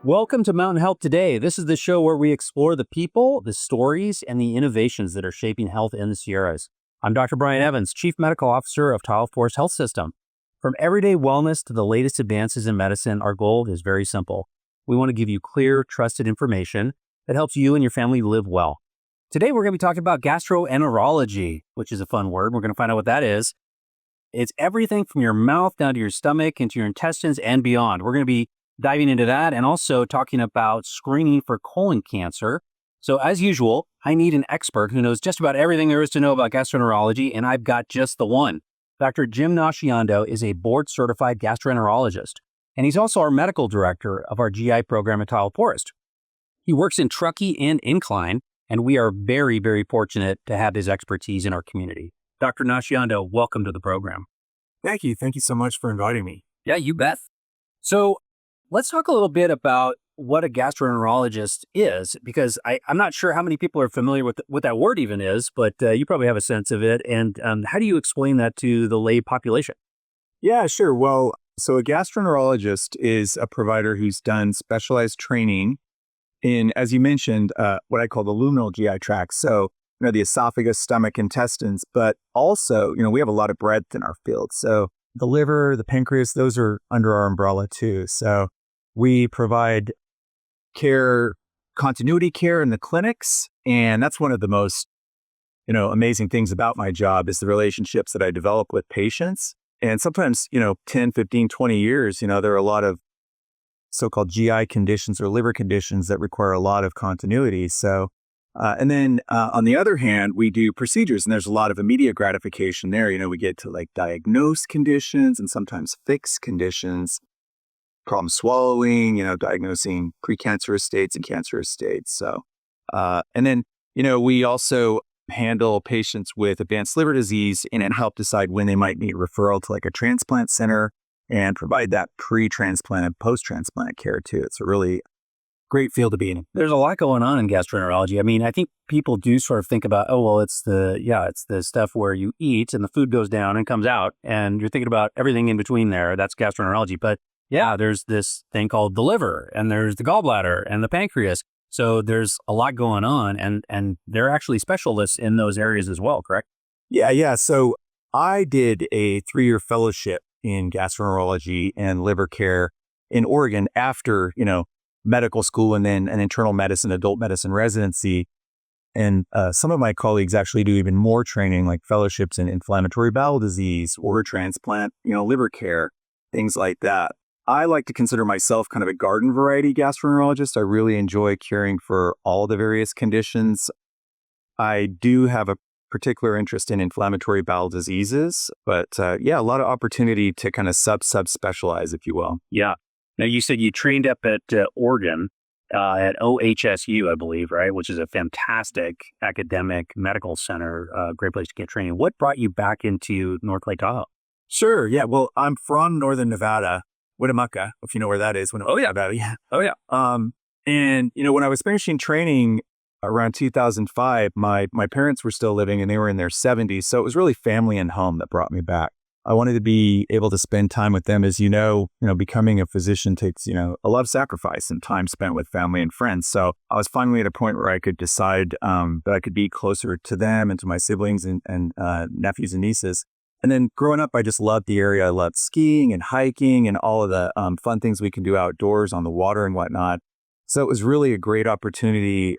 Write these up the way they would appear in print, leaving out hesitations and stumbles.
Welcome to Mountain Health Today. This is the show where we explore the people, the stories, and the innovations that are shaping health in the Sierras. I'm Dr. Brian Evans, Chief Medical Officer of Tahoe Forest Health System. From everyday wellness to the latest advances in medicine, our goal is very simple. We want to give you clear, trusted information that helps you and your family live well. Today, we're going to be talking about gastroenterology, which is a fun word. We're going to find out what that is. It's everything from your mouth down to your stomach, into your intestines, and beyond. We're going to be diving into that and also talking about screening for colon cancer. So as usual, I need an expert who knows just about everything there is to know about gastroenterology, and I've got just the one. Dr. Jim Nachiondo is a board-certified gastroenterologist, and he's also our medical director of our GI program at Tahoe Forest. He works in Truckee and Incline, and we are very, very fortunate to have his expertise in our community. Dr. Nachiondo, welcome to the program. Thank you. Thank you so much for inviting me. Yeah, you bet. So let's talk a little bit about what a gastroenterologist is, because I'm not sure how many people are familiar with what that word even is, but you probably have a sense of it. And how do you explain that to the lay population? Yeah, sure. Well, so a gastroenterologist is a provider who's done specialized training in, as you mentioned, what I call the luminal GI tract. So, the esophagus, stomach, intestines, but also, we have a lot of breadth in our field. So the liver, the pancreas, those are under our umbrella too. So we provide continuity care in the clinics. And that's one of the most, amazing things about my job is the relationships that I develop with patients. And sometimes, 10, 15, 20 years, there are a lot of so-called GI conditions or liver conditions that require a lot of continuity. So, and then on the other hand, we do procedures and there's a lot of immediate gratification there. We get to diagnose conditions and sometimes fix conditions. Problem swallowing, diagnosing precancerous states and cancerous states. So, and then, we also handle patients with advanced liver disease and help decide when they might need referral to a transplant center and provide that pre-transplant and post-transplant care too. It's a really great field to be in. There's a lot going on in gastroenterology. I mean, I think people do sort of think about, it's the stuff where you eat and the food goes down and comes out and you're thinking about everything in between there. That's gastroenterology. But yeah, there's this thing called the liver and there's the gallbladder and the pancreas. So there's a lot going on and they're actually specialists in those areas as well, correct? Yeah. So I did a 3-year fellowship in gastroenterology and liver care in Oregon after, medical school and then an internal medicine, adult medicine residency. And some of my colleagues actually do even more training, like fellowships in inflammatory bowel disease, organ transplant, liver care, things like that. I like to consider myself kind of a garden variety gastroenterologist. I really enjoy caring for all the various conditions. I do have a particular interest in inflammatory bowel diseases, but a lot of opportunity to kind of sub-specialize, if you will. Yeah. Now, you said you trained up at Oregon, at OHSU, I believe, right? Which is a fantastic academic medical center, great place to get training. What brought you back into North Lake Tahoe? Sure. Yeah. Well, I'm from Northern Nevada, Winnemucca, if you know where that is. Nevada. Yeah. Oh, yeah. And, when I was finishing training around 2005, my parents were still living and they were in their 70s. So it was really family and home that brought me back. I wanted to be able to spend time with them. As becoming a physician takes, a lot of sacrifice and time spent with family and friends. So I was finally at a point where I could decide that I could be closer to them and to my siblings and nephews and nieces. And then growing up, I just loved the area. I loved skiing and hiking and all of the fun things we can do outdoors on the water and whatnot. So it was really a great opportunity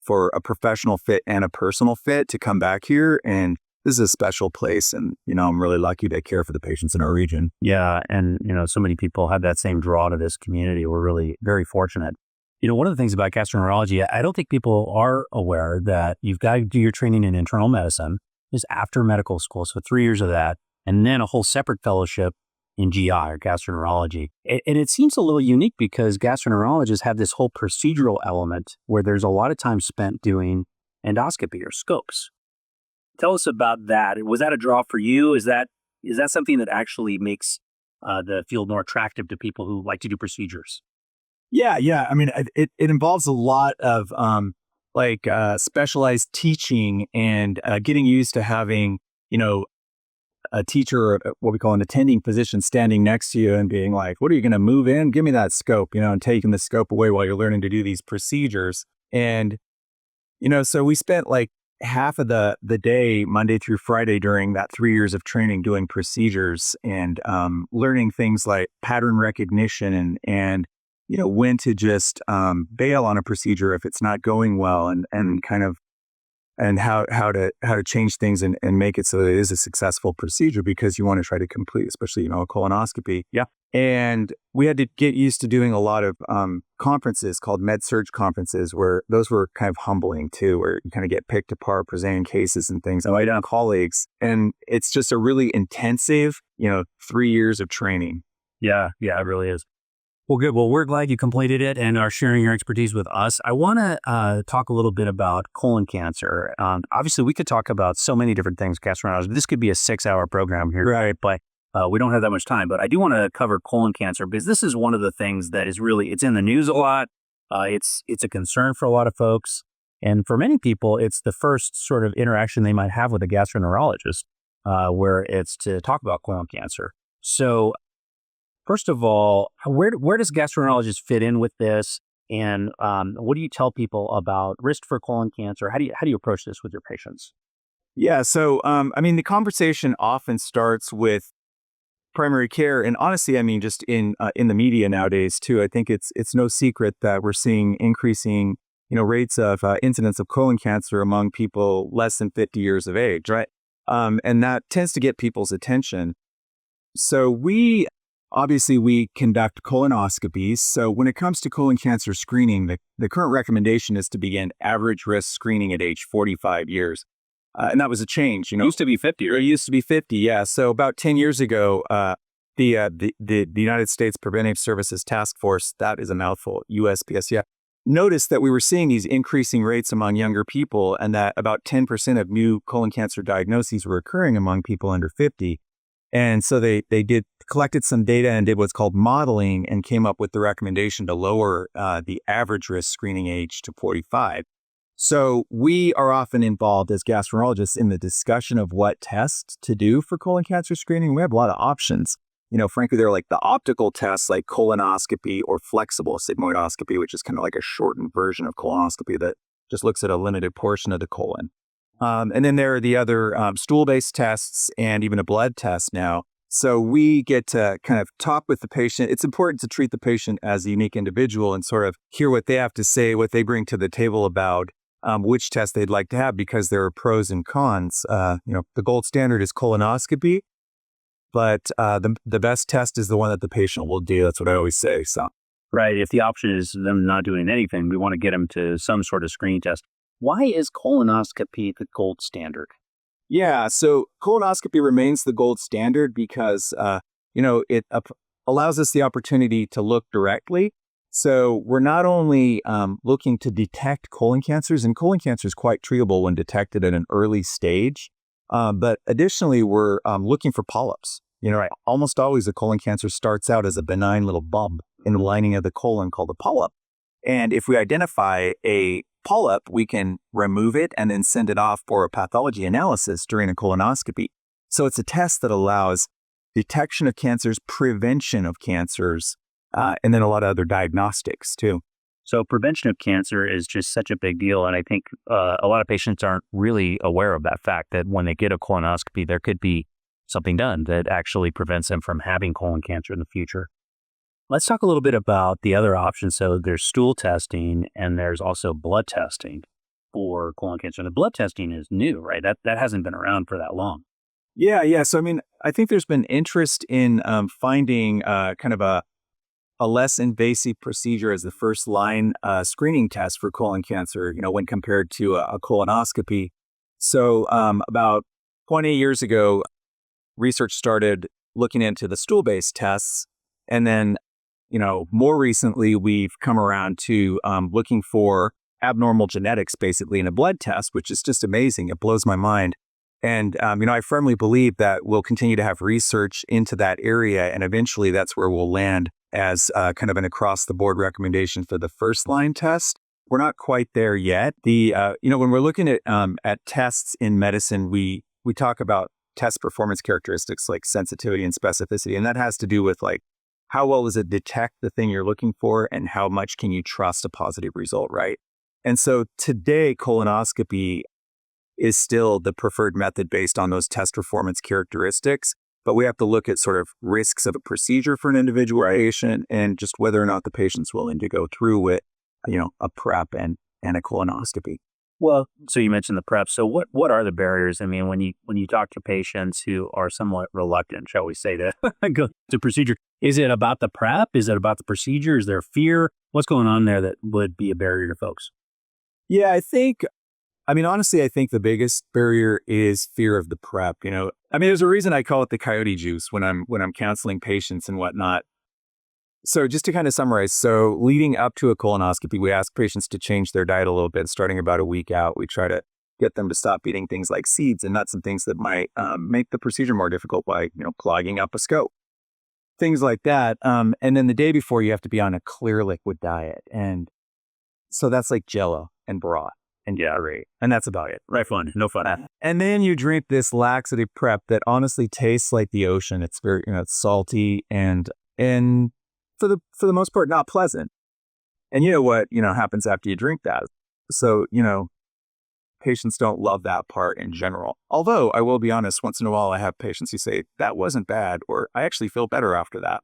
for a professional fit and a personal fit to come back here. And this is a special place. And, I'm really lucky to care for the patients in our region. Yeah. And, so many people have that same draw to this community. We're really very fortunate. One of the things about gastroenterology, I don't think people are aware that you've got to do your training in internal medicine is after medical school. So 3 years of that, and then a whole separate fellowship in GI or gastroenterology. And it seems a little unique because gastroenterologists have this whole procedural element where there's a lot of time spent doing endoscopy or scopes. Tell us about that. Was that a draw for you? Is that something that actually makes the field more attractive to people who like to do procedures? Yeah. I mean, it involves a lot of specialized teaching and getting used to having, a teacher or what we call an attending physician standing next to you and being like, what are you going to move in? Give me that scope, and taking the scope away while you're learning to do these procedures. And, so we spent like half of the day, Monday through Friday, during that 3 years of training doing procedures and learning things like pattern recognition and when to just bail on a procedure if it's not going well and kind of and how to change things and make it so that it is a successful procedure because you want to try to complete, especially, a colonoscopy. Yeah. And we had to get used to doing a lot of conferences called med-surg conferences where those were kind of humbling too, where you kind of get picked apart presenting cases and things by colleagues. And it's just a really intensive, 3 years of training. Yeah, it really is. Well, good. Well, we're glad you completed it and are sharing your expertise with us. I want to talk a little bit about colon cancer. Obviously, we could talk about so many different things, gastroenterology. This could be a 6-hour program here, right? But we don't have that much time. But I do want to cover colon cancer because this is one of the things that is really, it's in the news a lot. It's a concern for a lot of folks. And for many people, it's the first sort of interaction they might have with a gastroenterologist where it's to talk about colon cancer. So first of all, where does gastroenterologist fit in with this? And what do you tell people about risk for colon cancer? How do you approach this with your patients? Yeah, so the conversation often starts with primary care, and honestly, just in the media nowadays too. I think it's no secret that we're seeing increasing rates of incidence of colon cancer among people less than 50 years of age, right? And that tends to get people's attention. So we conduct colonoscopies. So when it comes to colon cancer screening, the current recommendation is to begin average risk screening at age 45 years. And that was a change. It used to be 50, right? It used to be 50, yeah. So about 10 years ago, the United States Preventive Services Task Force, that is a mouthful, USPS, yeah, noticed that we were seeing these increasing rates among younger people and that about 10% of new colon cancer diagnoses were occurring among people under 50. And so they collected some data and did what's called modeling and came up with the recommendation to lower the average risk screening age to 45. So we are often involved as gastroenterologists in the discussion of what tests to do for colon cancer screening. We have a lot of options. Frankly, they're like the optical tests like colonoscopy or flexible sigmoidoscopy, which is kind of like a shortened version of colonoscopy that just looks at a limited portion of the colon. And then there are the other stool-based tests and even a blood test now. So we get to kind of talk with the patient. It's important to treat the patient as a unique individual and sort of hear what they have to say, what they bring to the table about which test they'd like to have because there are pros and cons. The gold standard is colonoscopy, but the best test is the one that the patient will do. That's what I always say. So, right. If the option is them not doing anything, we want to get them to some sort of screening test. Why is colonoscopy the gold standard? Yeah, so colonoscopy remains the gold standard because, it allows us the opportunity to look directly. So we're not only looking to detect colon cancers, and colon cancer is quite treatable when detected at an early stage, but additionally, we're looking for polyps. Almost always a colon cancer starts out as a benign little bump in the lining of the colon called a polyp. And if we identify a polyp, we can remove it and then send it off for a pathology analysis during a colonoscopy. So it's a test that allows detection of cancers, prevention of cancers, and then a lot of other diagnostics too. So prevention of cancer is just such a big deal. And I think a lot of patients aren't really aware of that fact that when they get a colonoscopy, there could be something done that actually prevents them from having colon cancer in the future. Let's talk a little bit about the other options. So there's stool testing and there's also blood testing for colon cancer. The blood testing is new, right? That hasn't been around for that long. Yeah. So, I think there's been interest in finding kind of a less invasive procedure as the first line screening test for colon cancer, when compared to a colonoscopy. So about 20 years ago, research started looking into the stool-based tests. And then more recently, we've come around to looking for abnormal genetics, basically, in a blood test, which is just amazing. It blows my mind. And, I firmly believe that we'll continue to have research into that area. And eventually, that's where we'll land as kind of an across-the-board recommendation for the first-line test. We're not quite there yet. When we're looking at tests in medicine, we talk about test performance characteristics like sensitivity and specificity. And that has to do with like, how well does it detect the thing you're looking for and how much can you trust a positive result, right? And so today, colonoscopy is still the preferred method based on those test performance characteristics. But we have to look at sort of risks of a procedure for an individual patient and just whether or not the patient's willing to go through with, a prep and a colonoscopy. Well, so you mentioned the prep. So what are the barriers? I mean, when you talk to patients who are somewhat reluctant, shall we say, to go to procedure, is it about the prep? Is it about the procedure? Is there fear? What's going on there that would be a barrier to folks? Yeah, honestly, I think the biggest barrier is fear of the prep. There's a reason I call it the coyote juice when I'm counseling patients and whatnot. So just to kind of summarize, so leading up to a colonoscopy, we ask patients to change their diet a little bit, starting about a week out. We try to get them to stop eating things like seeds and nuts and things that might make the procedure more difficult by, clogging up a scope, things like that. And then the day before, you have to be on a clear liquid diet. And so that's like Jell-O and broth and Gatorade. And that's about it. Right, fun. No fun. And then you drink this laxative prep that honestly tastes like the ocean. It's very, it's salty and for the most part, not pleasant. And you know what, happens after you drink that. So, patients don't love that part in general. Although I will be honest, once in a while, I have patients who say that wasn't bad, or I actually feel better after that.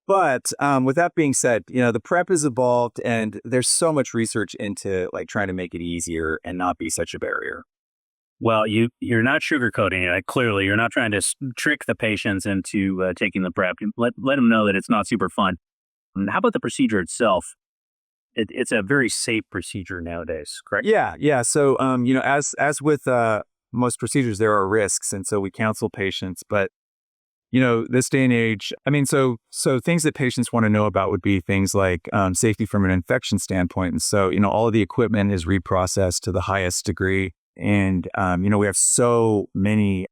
But with that being said, the prep has evolved and there's so much research into like trying to make it easier and not be such a barrier. Well, you're not sugarcoating it. Clearly, you're not trying to trick the patients into taking the prep. Let them know that it's not super fun. And how about the procedure itself? It's a very safe procedure nowadays, correct? Yeah. So, as with most procedures, there are risks, and so we counsel patients. But this day and age, so things that patients want to know about would be things like safety from an infection standpoint. And so, all of the equipment is reprocessed to the highest degree. And, we have so many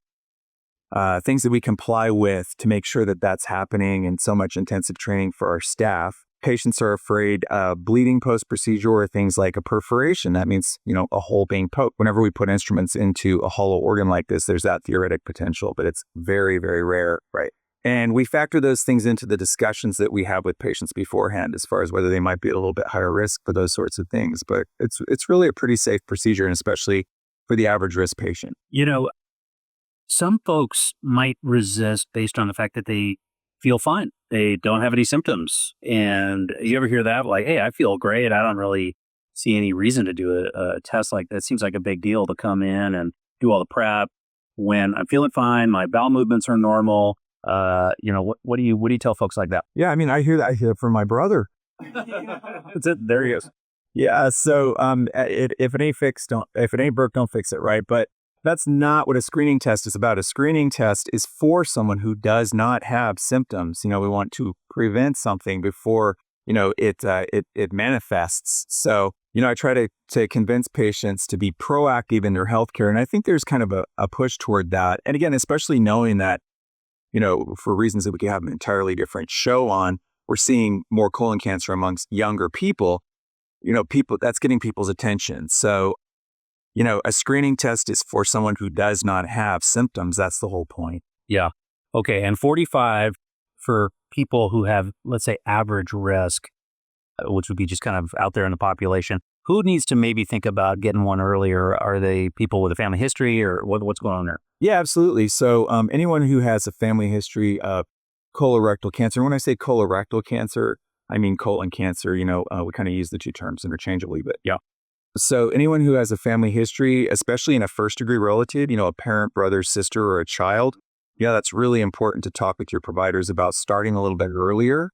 things that we comply with to make sure that that's happening and so much intensive training for our staff. Patients are afraid of bleeding post-procedure or things like a perforation. That means, a hole being poked. Whenever we put instruments into a hollow organ like this, there's that theoretic potential, but it's very, very rare, right? And we factor those things into the discussions that we have with patients beforehand as far as whether they might be at a little bit higher risk for those sorts of things. But it's really a pretty safe procedure, and especially for the average risk patient. Some folks might resist based on the fact that they feel fine. They don't have any symptoms. And you ever hear that? Like, hey, I feel great. I don't really see any reason to do a test like that. It seems like a big deal to come in and do all the prep when I'm feeling fine. My bowel movements are normal. What do you tell folks like that? Yeah, I hear that. I hear it from my brother. That's it. There he is. Yeah. So, if it ain't broke, don't fix it. Right. But that's not what a screening test is about. A screening test is for someone who does not have symptoms. We want to prevent something before, it manifests. So, I try to convince patients to be proactive in their healthcare. And I think there's kind of a push toward that. And again, especially knowing that, for reasons that we could have an entirely different show on, we're seeing more colon cancer amongst younger people, people that's getting people's attention. So, a screening test is for someone who does not have symptoms. That's the whole point. Yeah. Okay. And 45 for people who have, let's say, average risk, which would be just kind of out there in the population. Who needs to maybe think about getting one earlier? Are they people with a family history or what's going on there? Yeah, absolutely. So anyone who has a family history of colorectal cancer, and when I say colorectal cancer, I mean colon cancer, we kind of use the two terms interchangeably, but yeah. So anyone who has a family history, especially in a first-degree relative, a parent, brother, sister, or a child, that's really important to talk with your providers about starting a little bit earlier.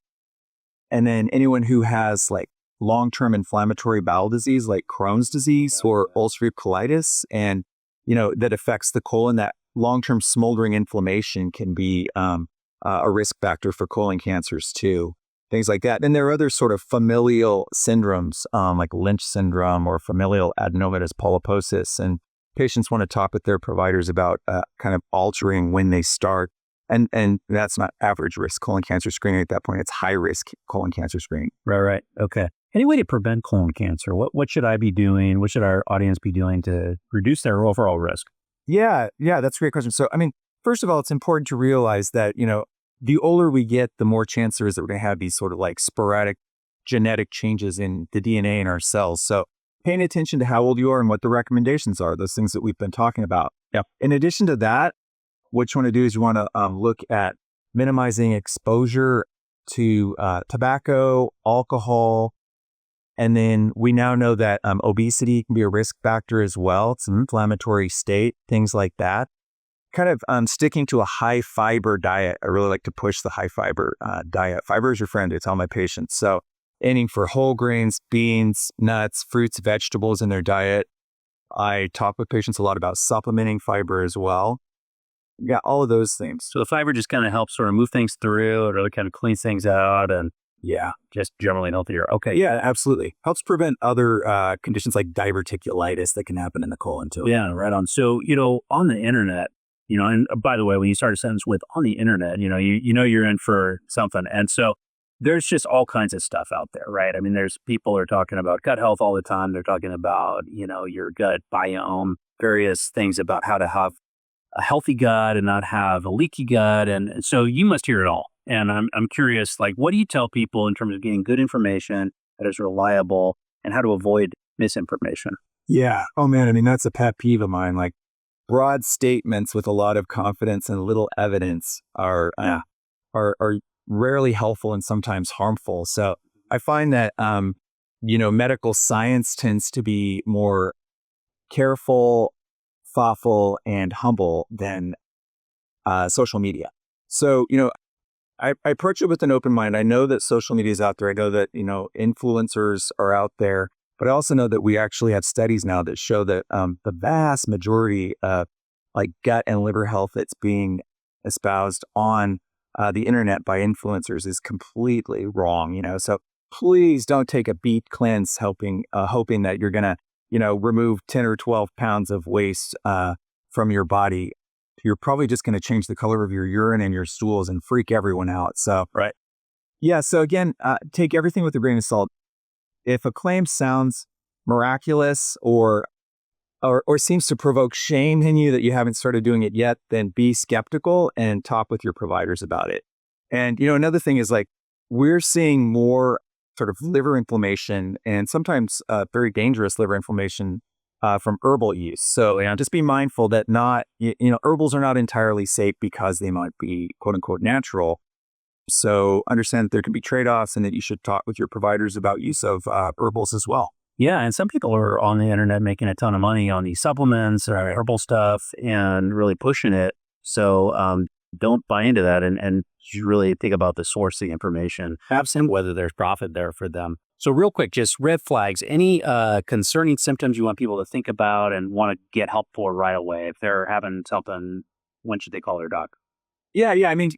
And then anyone who has like long-term inflammatory bowel disease, like Crohn's disease or ulcerative colitis, and, that affects the colon, that long-term smoldering inflammation can be a risk factor for colon cancers too. Things like that. And there are other sort of familial syndromes, like Lynch syndrome or familial adenomatous polyposis. And patients want to talk with their providers about kind of altering when they start. And that's not average risk colon cancer screening at that point. It's high risk colon cancer screening. Right. Okay. Any way to prevent colon cancer? What should I be doing? What should our audience be doing to reduce their overall risk? Yeah, that's a great question. So, first of all, it's important to realize that, the older we get, the more chance there is that we're going to have these sort of like sporadic genetic changes in the DNA in our cells. So paying attention to how old you are and what the recommendations are, those things that we've been talking about. Yeah. In addition to that, what you want to do is you want to look at minimizing exposure to tobacco, alcohol, and then we now know that obesity can be a risk factor as well. It's an inflammatory state, things like that. Kind of sticking to a high fiber diet. I really like to push the high fiber diet. Fiber is your friend, I tell my patients. So aiming for whole grains, beans, nuts, fruits, vegetables in their diet. I talk with patients a lot about supplementing fiber as well. Yeah, all of those things. So the fiber just kind of helps sort of move things through. It really kind of cleans things out and just generally healthier. Okay. Yeah, absolutely. Helps prevent other conditions like diverticulitis that can happen in the colon too. Yeah, right on. So, on the internet, and by the way, when you start a sentence with on the internet, you're in for something. And so there's just all kinds of stuff out there, right? I mean, there's people are talking about gut health all the time. They're talking about, your gut biome, various things about how to have a healthy gut and not have a leaky gut. And so you must hear it all. And I'm curious, like, what do you tell people in terms of getting good information that is reliable and how to avoid misinformation? Yeah. Oh man. I mean, that's a pet peeve of mine. Like broad statements with a lot of confidence and little evidence are rarely helpful and sometimes harmful. So I find that, medical science tends to be more careful, thoughtful, and humble than social media. So, I approach it with an open mind. I know that social media is out there. I know that, influencers are out there, but I also know that we actually have studies now that show that the vast majority of like gut and liver health that's being espoused on the internet by influencers is completely wrong, So please don't take a beet cleanse hoping that you're going to, remove 10 or 12 pounds of waste from your body. You're probably just going to change the color of your urine and your stools and freak everyone out. So, right. Yeah. So again, take everything with a grain of salt. If a claim sounds miraculous or seems to provoke shame in you that you haven't started doing it yet, then be skeptical and talk with your providers about it. And, another thing is like, we're seeing more sort of liver inflammation and sometimes very dangerous liver inflammation from herbal use. So just be mindful that herbals are not entirely safe because they might be quote unquote natural. So understand that there can be trade-offs and that you should talk with your providers about use of herbals as well. Yeah. And some people are on the internet making a ton of money on these supplements or herbal stuff and really pushing it. So don't buy into that and you really think about the source of the information, absent whether there's profit there for them. So real quick, just red flags, any concerning symptoms you want people to think about and want to get help for right away? If they're having something, when should they call their doc? Yeah. I mean,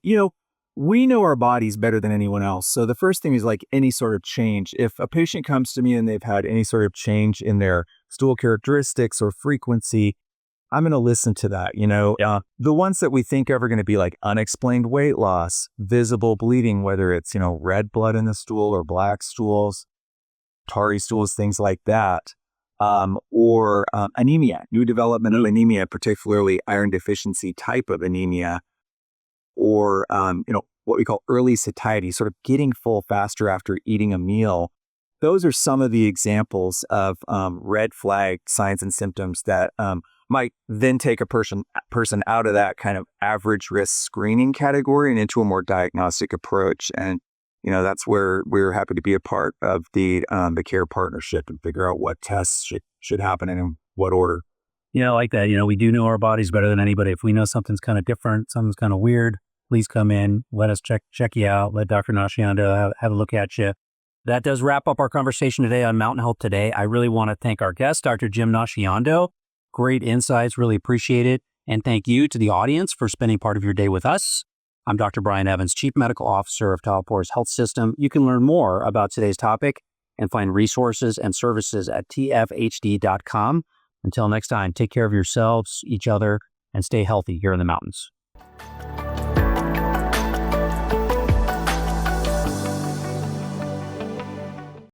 we know our bodies better than anyone else. So the first thing is like any sort of change. If a patient comes to me and they've had any sort of change in their stool characteristics or frequency, I'm going to listen to that. The ones that we think of are going to be like unexplained weight loss, visible bleeding, whether it's, red blood in the stool or black stools, tarry stools, things like that, or anemia, new developmental anemia, particularly iron deficiency type of anemia, or, what we call early satiety, sort of getting full faster after eating a meal. Those are some of the examples of red flag signs and symptoms that might then take a person out of that kind of average risk screening category and into a more diagnostic approach. And, that's where we're happy to be a part of the care partnership and figure out what tests should happen and in what order. Yeah, I like that. We do know our bodies better than anybody. If we know something's kind of different, something's kind of weird, please come in, let us check you out, let Dr. Nachiondo have a look at you. That does wrap up our conversation today on Mountain Health Today. I really want to thank our guest, Dr. Jim Nachiondo. Great insights, really appreciate it. And thank you to the audience for spending part of your day with us. I'm Dr. Brian Evans, Chief Medical Officer of Tahoe Forest Health System. You can learn more about today's topic and find resources and services at tfhd.com. Until next time, take care of yourselves, each other, and stay healthy here in the mountains.